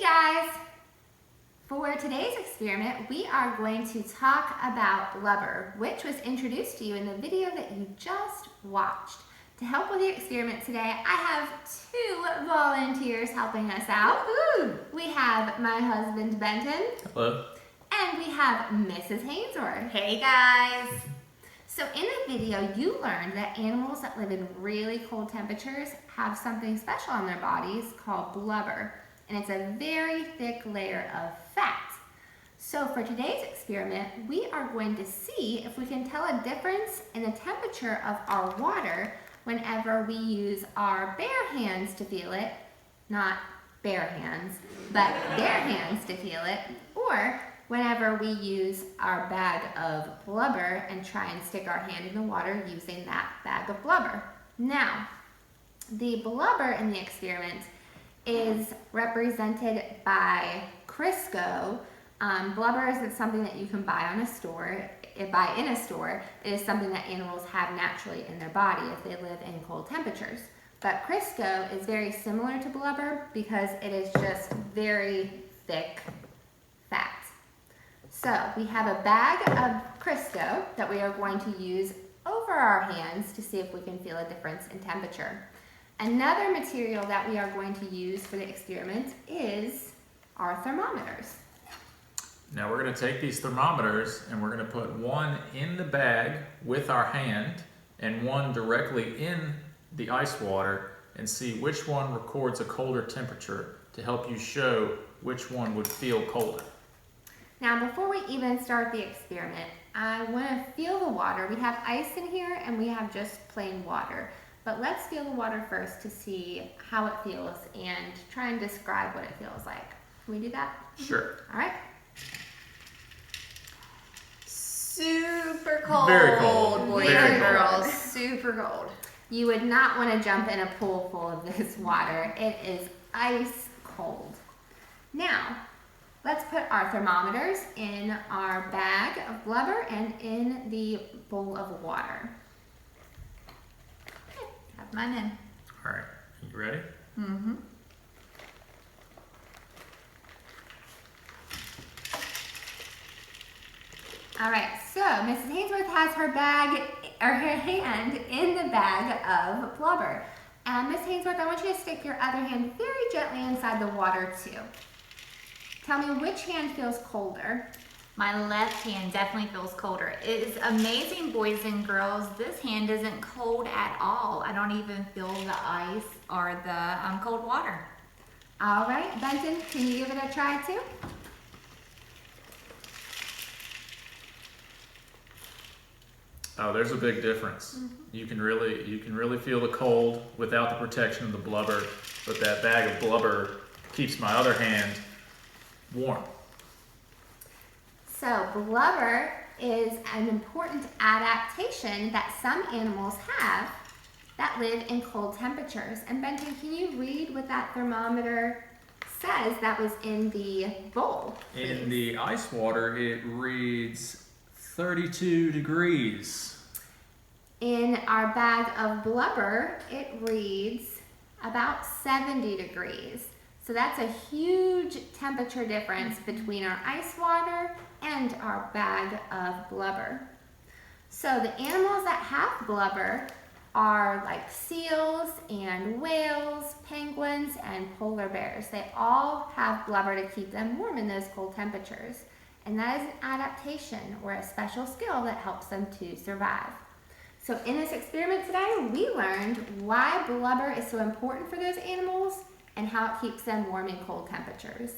guys! For today's experiment, we are going to talk about Blubber, which was introduced to you in the video that you just watched. To help with the experiment today, I have two volunteers helping us out. We have my husband, Benton. Hello. And we have Mrs. Hainsworth. Hey guys! So in the video, you learned that animals that live in really cold temperatures have something special on their bodies called blubber. And it's a very thick layer of fat. So for today's experiment, we are going to see if we can tell a difference in the temperature of our water whenever we use our bare hands to feel it, not bare hands, but bare hands to feel it, or whenever we use our bag of blubber and try and stick our hand in the water using that bag of blubber. Now, the blubber in the experiment is represented by Crisco. Blubber is something that you can buy in a store. It is something that animals have naturally in their body if they live in cold temperatures. But Crisco is very similar to blubber because it is just very thick fat. So we have a bag of Crisco that we are going to use over our hands to see if we can feel a difference in temperature. Another material that we are going to use for the experiment is our thermometers. Now we're going to take these thermometers and we're going to put one in the bag with our hand and one directly in the ice water and see which one records a colder temperature to help you show which one would feel colder. Now before we even start the experiment, I want to feel the water. We have ice in here and we have just plain water. But let's feel the water first to see how it feels and try and describe what it feels like. Can we do that? Sure. All right. Super cold. Very cold. Boys Very and cold. girls. Super cold. You would not want to jump in a pool full of this water. It is ice cold. Now, let's put our thermometers in our bag of blubber and in the bowl of water. Have mine in. All right. You ready? Mm-hmm. All right, so Mrs. Hainsworth has her hand in the bag of blubber. And Miss Hainsworth, I want you to stick your other hand very gently inside the water too. Tell me which hand feels colder. My left hand definitely feels colder. It is amazing, boys and girls. This hand isn't cold at all. I don't even feel the ice or the cold water. All right, Benton, can you give it a try too? Oh, there's a big difference. You can really feel the cold without the protection of the blubber, but that bag of blubber keeps my other hand warm. So blubber is an important adaptation that some animals have that live in cold temperatures. And Benton, can you read what that thermometer says that was in the bowl, please? In the ice water, it reads 32 degrees. In our bag of blubber, it reads about 70 degrees. So that's a huge temperature difference between our ice water and our bag of blubber. So the animals that have blubber are like seals and whales, penguins, and polar bears. They all have blubber to keep them warm in those cold temperatures. And that is an adaptation or a special skill that helps them to survive. So in this experiment today, we learned why blubber is so important for those animals and how it keeps them warm in cold temperatures.